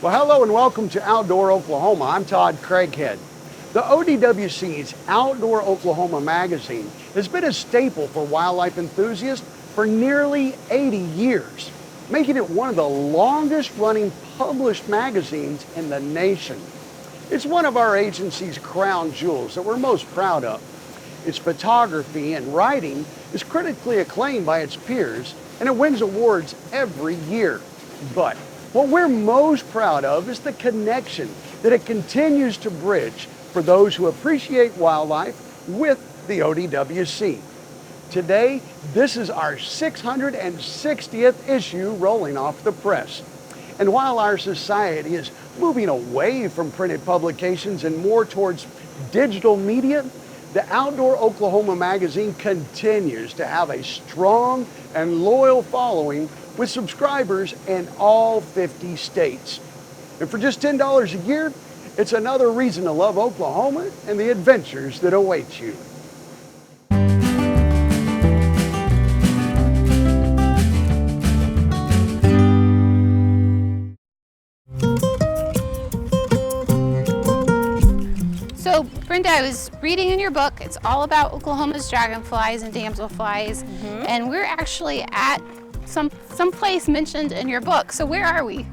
Well, hello and welcome to Outdoor Oklahoma. I'm Todd Craighead. The ODWC's Outdoor Oklahoma magazine has been a staple for wildlife enthusiasts for nearly 80 years, making it one of the longest running published magazines in the nation. It's one of our agency's crown jewels that we're most proud of. Its photography and writing is critically acclaimed by its peers, and it wins awards every year. But what we're most proud of is the connection that it continues to bridge for those who appreciate wildlife with the ODWC. Today, this is our 660th issue rolling off the press. And while our society is moving away from printed publications and more towards digital media, the Outdoor Oklahoma magazine continues to have a strong and loyal following with subscribers in all 50 states. And for just $10 a year, it's another reason to love Oklahoma and the adventures that await you. So, Brenda, I was reading in your book, it's all about Oklahoma's dragonflies and damselflies, and we're actually at some place mentioned in your book. So where are we?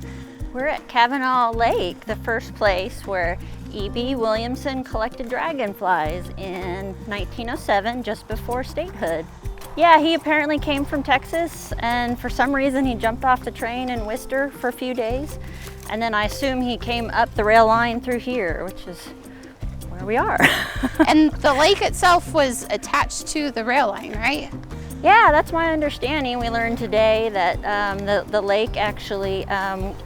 We're at Cavanal Lake, the first place where E.B. Williamson collected dragonflies in 1907, just before statehood. Yeah, he apparently came from Texas, and for some reason he jumped off the train in Worcester for a few days, and then I assume he came up the rail line through here, which is where we are. And the lake itself was attached to the rail line, right? Yeah, that's my understanding. We learned today that the lake actually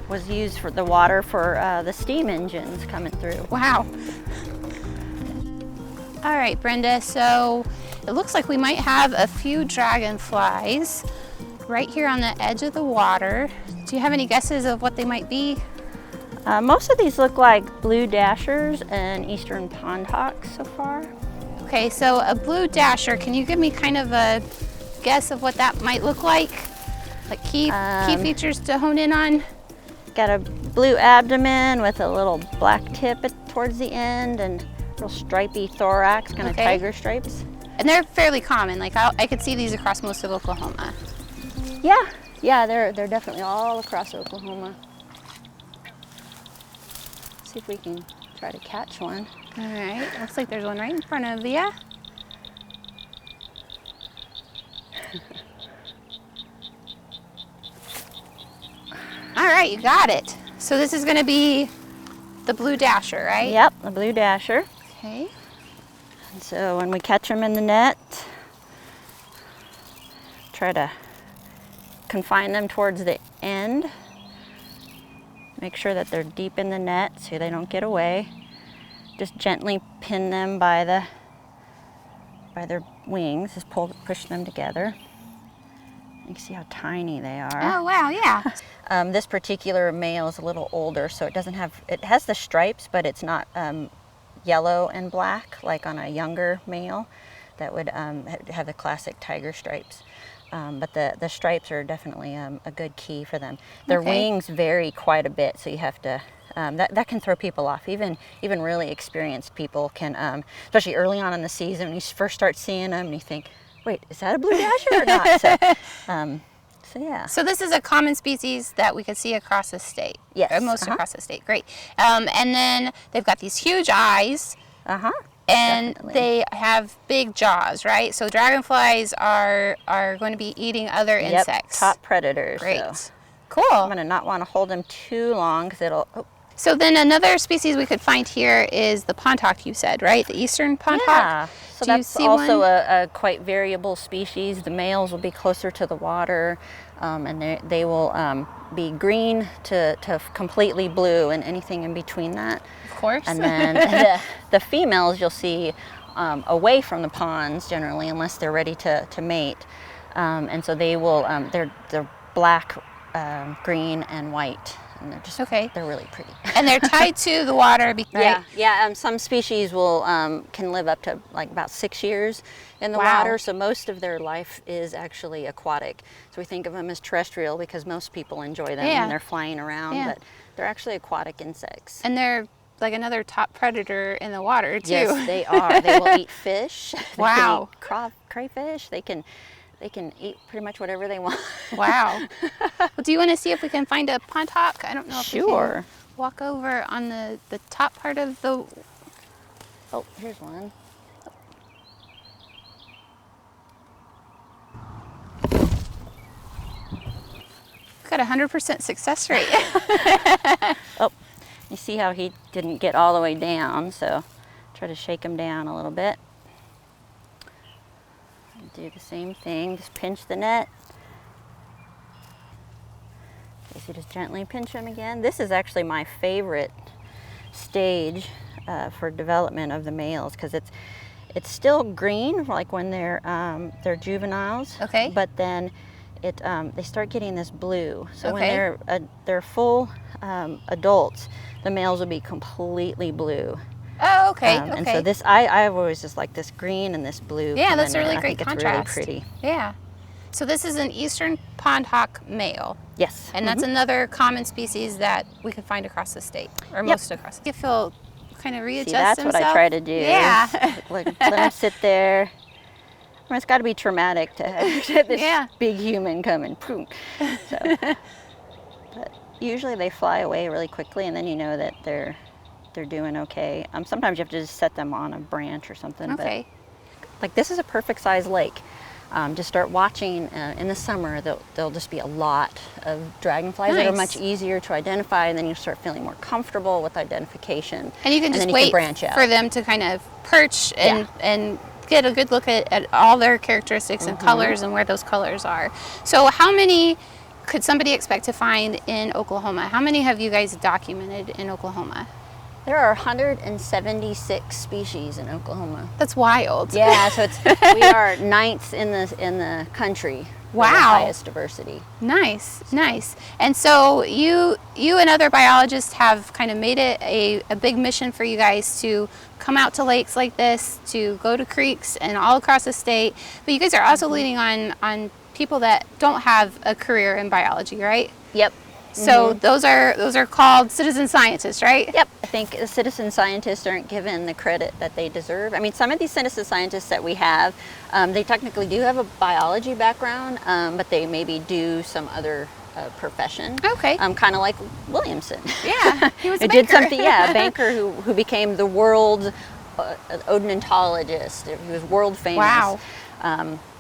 was used for the water for the steam engines coming through. Wow. All right, Brenda, so it looks like we might have a few dragonflies right here on the edge of the water. Do you have any guesses of what they might be? Most of these look like blue dashers and eastern pond hawks so far. Okay, so a blue dasher, can you give me kind of a guess of what that might look like? Like key features to hone in on? Got a blue abdomen with a little black tip towards the end and real stripy thorax, kind of tiger stripes. And they're fairly common, like I could see these across most of Oklahoma. Yeah, they're definitely all across Oklahoma. See if we can try to catch one. All right, looks like there's one right in front of you. All right, you got it. So this is gonna be the blue dasher, right? Yep, the blue dasher. Okay. And so when we catch them in the net, try to confine them towards the end. Make sure that they're deep in the net so they don't get away. Just gently pin them by their wings, just push them together. You can see how tiny they are. Oh wow, yeah. This particular male is a little older, so it has the stripes, but it's not yellow and black like on a younger male that would have the classic tiger stripes. But the stripes are definitely a good key for them. Their wings vary quite a bit, so you have to, that can throw people off. Even really experienced people can, especially early on in the season when you first start seeing them and you think, wait, is that a blue dasher or not? So yeah. So this is a common species that we could see across the state. Yes. Most across the state, great. And then they've got these huge eyes. And Definitely. they have big jaws, right? So dragonflies are going to be eating other insects. Top predators. Great. So. Cool. I'm gonna not want to hold them too long because it'll. Oh. So then another species we could find here is the pond hawk, you said, right? The eastern pond hawk. So Do you that's see also one? a quite variable species. The males will be closer to the water, and they will be green to completely blue and anything in between that. Of course. And then the females you'll see away from the ponds generally, unless they're ready to mate. And so they will, they're black, green, and white. and they're just they're really pretty. And they're tied to the water, right? Yeah. Some species will can live up to like about 6 years in the water, so most of their life is actually aquatic. So we think of them as terrestrial because most people enjoy them and they're flying around, but they're actually aquatic insects. And they're like another top predator in the water too. Yes, they are. They will eat fish. Wow. They can eat crayfish. They can eat pretty much whatever they want. Wow. Well, do you want to see if we can find a pond hawk? I don't know if we can walk over on the top part of the... Oh, here's one. Got a 100% success rate. Oh, you see how he didn't get all the way down, so try to shake him down a little bit. Do the same thing, just pinch the net. Okay, so just gently pinch him again. This is actually my favorite stage for development of the males because it's still green, like when they're juveniles. Okay. But then they start getting this blue. So when they're full adults, the males will be completely blue. Oh, okay. And so this, I've always just liked this green and this blue. Yeah, that's a really great contrast. It's really pretty. Yeah. So this is an eastern pond hawk male. Yes. And that's another common species that we can find across the state, or most across. If he'll kind of readjust that's himself. what I try to do. Yeah. Let him sit there. I mean, it's got to be traumatic to have this big human come and boom. So, but usually they fly away really quickly, and then you know that they're doing okay. Sometimes you have to just set them on a branch or something. Okay. But, like this is a perfect size lake. Just start watching in the summer. There'll just be a lot of dragonflies that are much easier to identify, and then you start feeling more comfortable with identification. And you can just wait for them to kind of perch and get a good look at all their characteristics and colors and where those colors are. So how many could somebody expect to find in Oklahoma? How many have you guys documented in Oklahoma? There are 176 species in Oklahoma. That's wild. Yeah, so we are 9th in the country. Wow. For the highest diversity. Nice, nice. And so you and other biologists have kind of made it a big mission for you guys to come out to lakes like this, to go to creeks and all across the state. But you guys are also leaning on people that don't have a career in biology, right? Yep. So those are called citizen scientists, right? Yep. I think the citizen scientists aren't given the credit that they deserve. I mean, some of these citizen scientists that we have, they technically do have a biology background, but they maybe do some other profession. Okay. Kind of like Williamson. Yeah, he was a banker. Did something. Yeah, a banker who became the world's odontologist. He was world famous. Wow.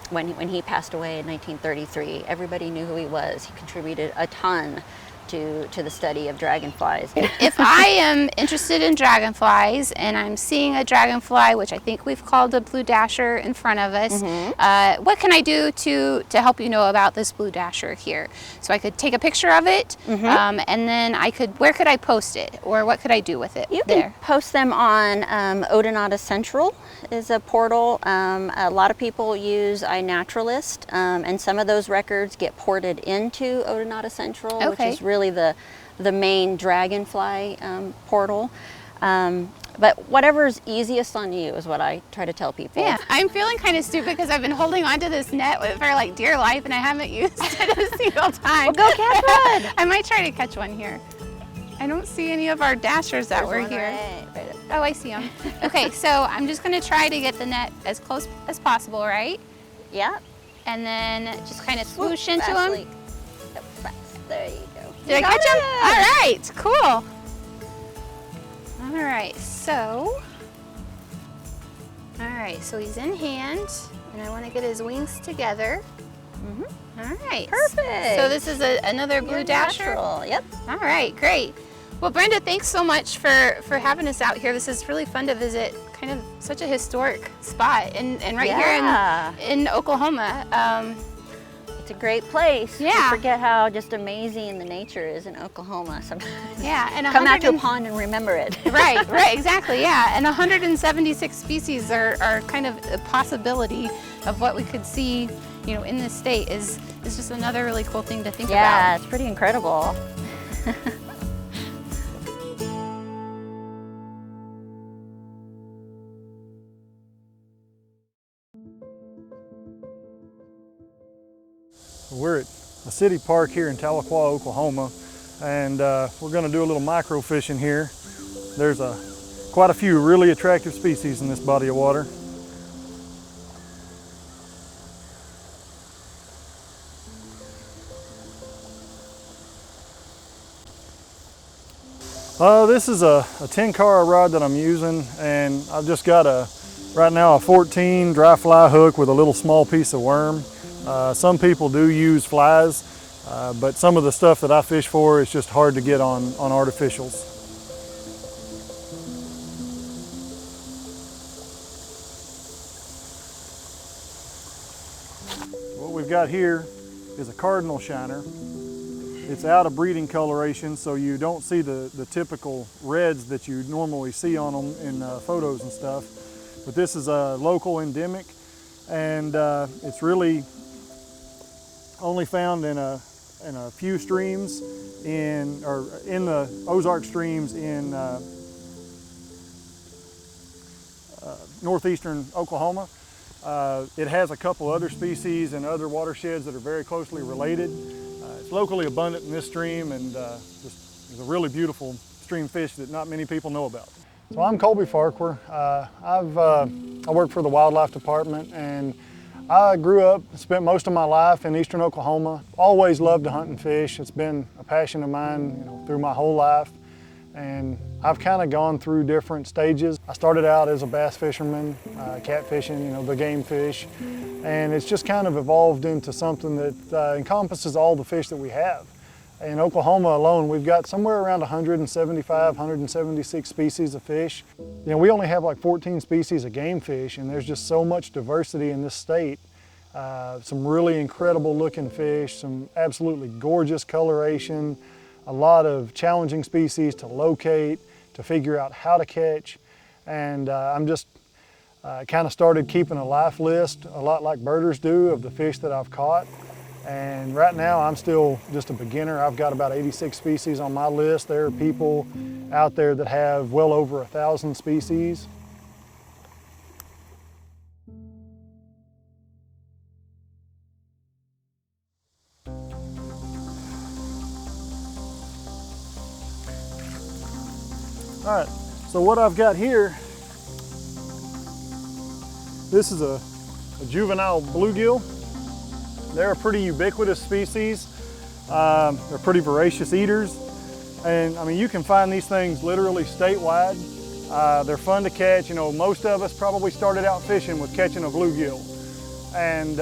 When he passed away in 1933, everybody knew who he was. He contributed a ton to the study of dragonflies. If I am interested in dragonflies and I'm seeing a dragonfly, which I think we've called a blue dasher in front of us, what can I do to help you know about this blue dasher here? So I could take a picture of it, and then where could I post it, or what could I do with it? You can post them on Odonata Central is a portal. A lot of people use iNaturalist, and some of those records get ported into Odonata Central, which is really the main dragonfly portal. But whatever's easiest on you is what I try to tell people. Yeah, I'm feeling kind of stupid because I've been holding onto this net for like dear life and I haven't used it a single time. Well, go catch one. I might try to catch one here. I don't see any of our dashers that were here. Right. Oh, I see them. Okay, so I'm just going to try to get the net as close as possible, right? Yeah. And then just kind of swoosh into them. There you go. Did I catch him? All right, cool. All right, so he's in hand, and I want to get his wings together. All right. Perfect. So this is another blue dasher? Natural. Yep. All right, great. Well, Brenda, thanks so much for having us out here. This is really fun to visit, kind of such a historic spot, and right here in Oklahoma. It's a great place. Yeah. You forget how just amazing the nature is in Oklahoma sometimes. Yeah, and come out to a pond and remember it. Right, exactly, yeah. And 176 species are kind of a possibility of what we could see, in this state is just another really cool thing to think about. Yeah, it's pretty incredible. We're at a city park here in Talequah, Oklahoma, and we're going to do a little micro fishing here. There's quite a few really attractive species in this body of water. This is a 10-car rod that I'm using, and I've just got right now a 14 dry fly hook with a little small piece of worm. Some people do use flies, but some of the stuff that I fish for is just hard to get on artificials. What we've got here is a cardinal shiner. It's out of breeding coloration, so you don't see the typical reds that you normally see on them in photos and stuff. But this is a local endemic, and it's really only found in a few streams in the Ozark streams in northeastern Oklahoma. It has a couple other species in other watersheds that are very closely related. It's locally abundant in this stream, and just is a really beautiful stream fish that not many people know about. So I'm Colby Farquah. I work for the wildlife department, and I grew up, spent most of my life in eastern Oklahoma. Always loved to hunt and fish. It's been a passion of mine, through my whole life. And I've kind of gone through different stages. I started out as a bass fisherman, catfishing, the game fish. And it's just kind of evolved into something that encompasses all the fish that we have. In Oklahoma alone, we've got somewhere around 175, 176 species of fish. We only have like 14 species of game fish, and there's just so much diversity in this state. Some really incredible looking fish, some absolutely gorgeous coloration, a lot of challenging species to locate, to figure out how to catch. And I'm just kind of started keeping a life list, a lot like birders do, of the fish that I've caught. And right now I'm still just a beginner. I've got about 86 species on my list. There are people out there that have well over 1,000 species. All right, so what I've got here, this is a juvenile bluegill. They're a pretty ubiquitous species. They're pretty voracious eaters. And I mean, you can find these things literally statewide. They're fun to catch. Most of us probably started out fishing with catching a bluegill. And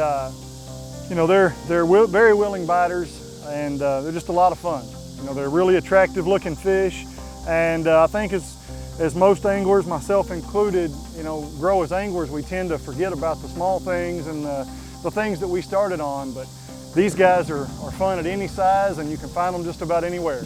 they're very willing biters, and they're just a lot of fun. They're really attractive looking fish. And I think as most anglers, myself included, grow as anglers, we tend to forget about the small things and the things that we started on, but these guys are fun at any size, and you can find them just about anywhere.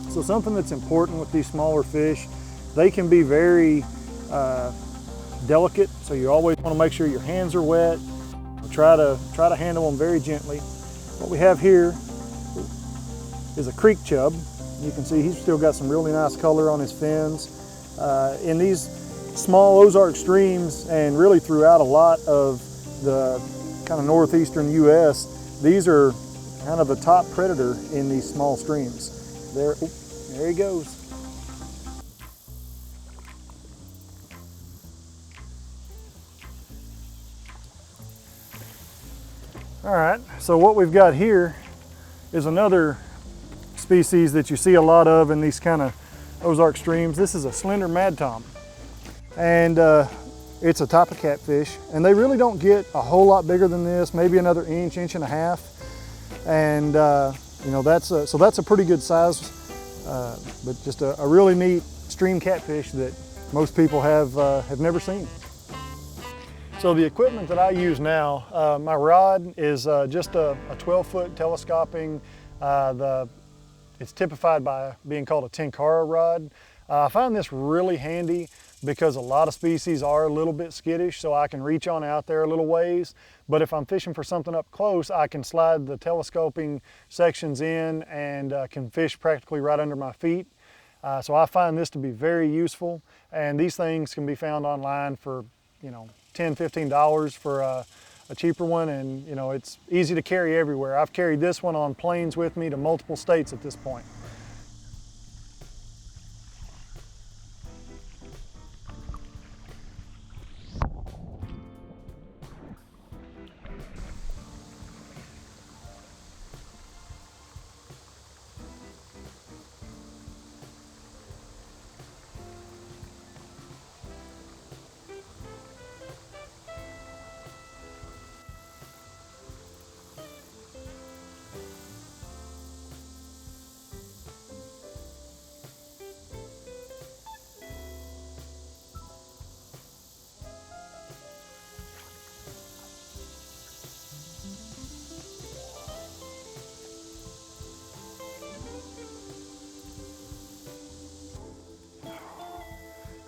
So something that's important with these smaller fish, they can be very delicate, so you always want to make sure your hands are wet. Try to handle them very gently. What we have here is a creek chub. You can see he's still got some really nice color on his fins. In these small Ozark streams, and really throughout a lot of the kind of northeastern US, these are kind of the top predator in these small streams. There he goes. All right, so what we've got here is another species that you see a lot of in these kind of Ozark streams. This is a slender mad tom, and it's a type of catfish, and they really don't get a whole lot bigger than this, maybe another inch, inch and a half, and that's a pretty good size. But just a really neat stream catfish that most people have never seen. So the equipment that I use now, my rod is just a 12-foot telescoping. It's typified by being called a tenkara rod. I find this really handy because a lot of species are a little bit skittish, so I can reach on out there a little ways. But if I'm fishing for something up close, I can slide the telescoping sections in and can fish practically right under my feet. So I find this to be very useful, and these things can be found online for, you know, $10, $15 for a cheaper one, and you know, it's easy to carry everywhere. I've carried this one on planes with me to multiple states at this point.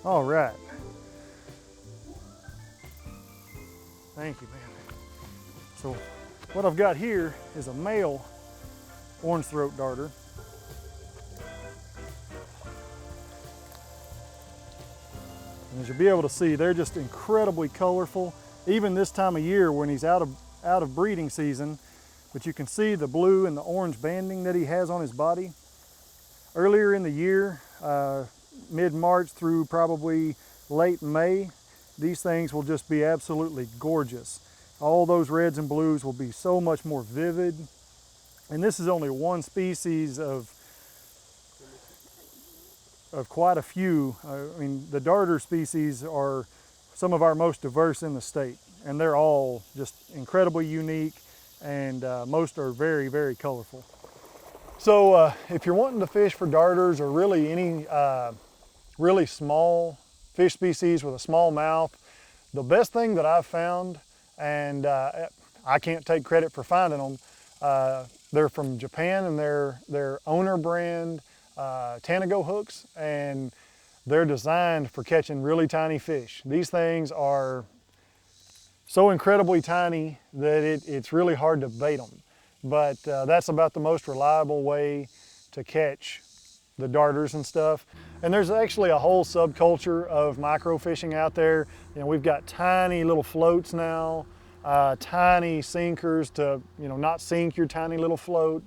All right. Thank you, man. So what I've got here is a male orange throat darter. And as you'll be able to see, they're just incredibly colorful, even this time of year when he's out of breeding season. But you can see the blue and the orange banding that he has on his body. Earlier in the year, mid-March through probably late May, these things will just be absolutely gorgeous. All those reds and blues will be so much more vivid. And this is only one species of quite a few. I mean, the darter species are some of our most diverse in the state, and they're all just incredibly unique, and most are very, very colorful. So if you're wanting to fish for darters or really any really small fish species with a small mouth, the best thing that I've found, and I can't take credit for finding them, they're from Japan, and they're owner brand Tanago hooks, and they're designed for catching really tiny fish. These things are so incredibly tiny that it's really hard to bait them. But that's about the most reliable way to catch the darters and stuff. And there's actually a whole subculture of microfishing out there. You know, we've got tiny little floats now, tiny sinkers to, you know, not sink your tiny little float.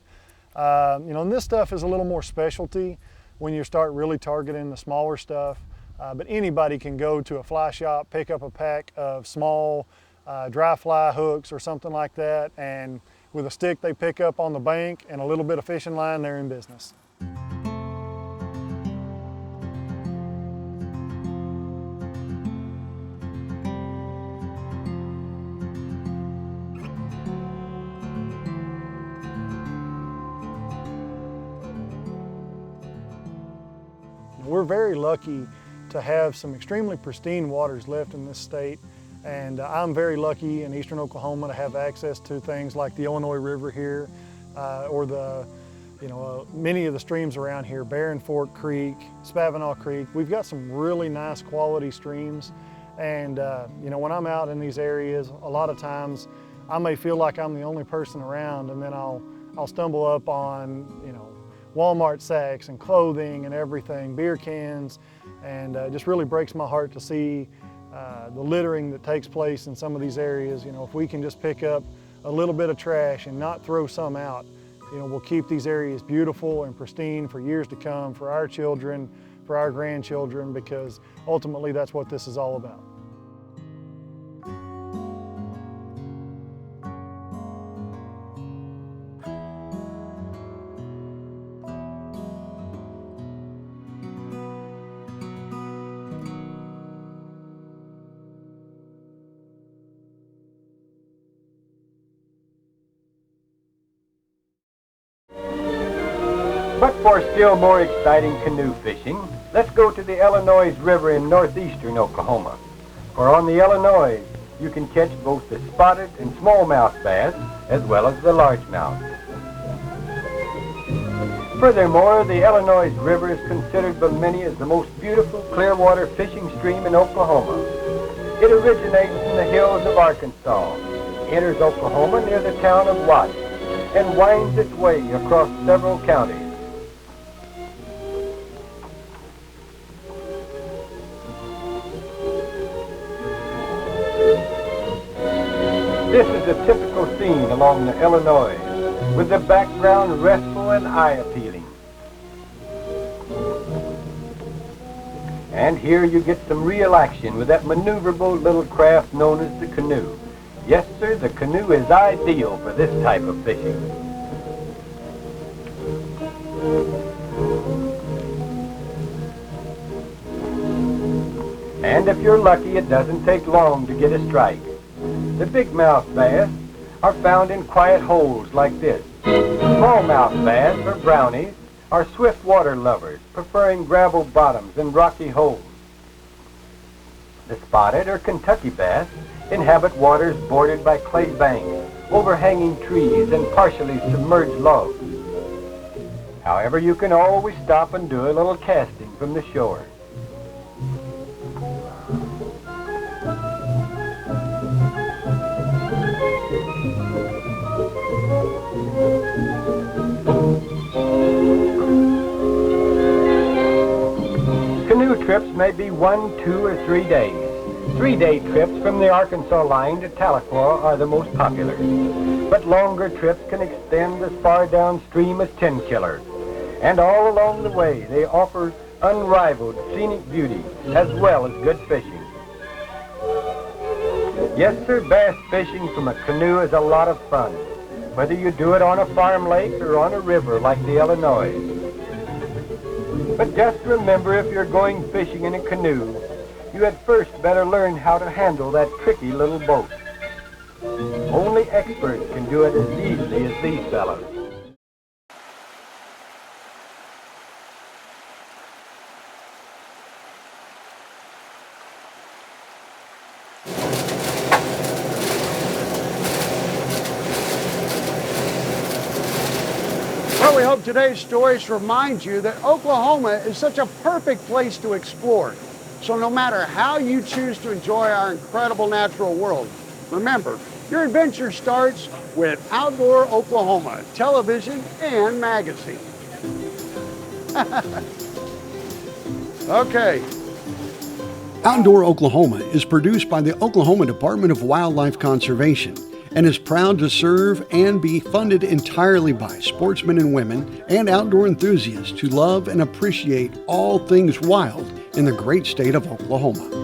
You know, and this stuff is a little more specialty when you start really targeting the smaller stuff. But anybody can go to a fly shop, pick up a pack of small dry fly hooks or something like that, and with a stick they pick up on the bank and a little bit of fishing line, they're in business. We're very lucky to have some extremely pristine waters left in this state, and I'm very lucky in eastern Oklahoma to have access to things like the Illinois River here, or the, you know, many of the streams around here, Barren Fork Creek, Cavanal Creek. We've got some really nice quality streams, and you know, when I'm out in these areas, a lot of times I may feel like I'm the only person around, and then I'll stumble up on, you know, Walmart sacks and clothing and everything, beer cans, and it just really breaks my heart to see the littering that takes place in some of these areas. You know, if we can just pick up a little bit of trash and not throw some out, you know, we'll keep these areas beautiful and pristine for years to come, for our children, for our grandchildren, because ultimately that's what this is all about. But for still more exciting canoe fishing, let's go to the Illinois River in northeastern Oklahoma. For on the Illinois, you can catch both the spotted and smallmouth bass, as well as the largemouth. Furthermore, the Illinois River is considered by many as the most beautiful clearwater fishing stream in Oklahoma. It originates in the hills of Arkansas, enters Oklahoma near the town of Watts, and winds its way across several counties. This is a typical scene along the Illinois, with the background restful and eye-appealing. And here you get some real action with that maneuverable little craft known as the canoe. Yes, sir, the canoe is ideal for this type of fishing. And if you're lucky, it doesn't take long to get a strike. The bigmouth bass are found in quiet holes like this. Smallmouth bass, or brownies, are swift water lovers, preferring gravel bottoms and rocky holes. The spotted, or Kentucky bass, inhabit waters bordered by clay banks, overhanging trees, and partially submerged logs. However, you can always stop and do a little casting from the shore. Canoe trips may be 1, 2, or 3 days. 3-day trips from the Arkansas line to Talequah are the most popular, but longer trips can extend as far downstream as 10 Killer. And all along the way, they offer unrivaled scenic beauty as well as good fishing. Yes, sir, bass fishing from a canoe is a lot of fun, whether you do it on a farm lake or on a river like the Illinois. But just remember, if you're going fishing in a canoe, you had first better learn how to handle that tricky little boat. Only experts can do it as easily as these fellows. Well, we hope today's stories remind you that Oklahoma is such a perfect place to explore. So no matter how you choose to enjoy our incredible natural world, remember, your adventure starts with Outdoor Oklahoma television and magazine. Okay. Outdoor Oklahoma is produced by the Oklahoma Department of Wildlife Conservation and is proud to serve and be funded entirely by sportsmen and women and outdoor enthusiasts who love and appreciate all things wild in the great state of Oklahoma.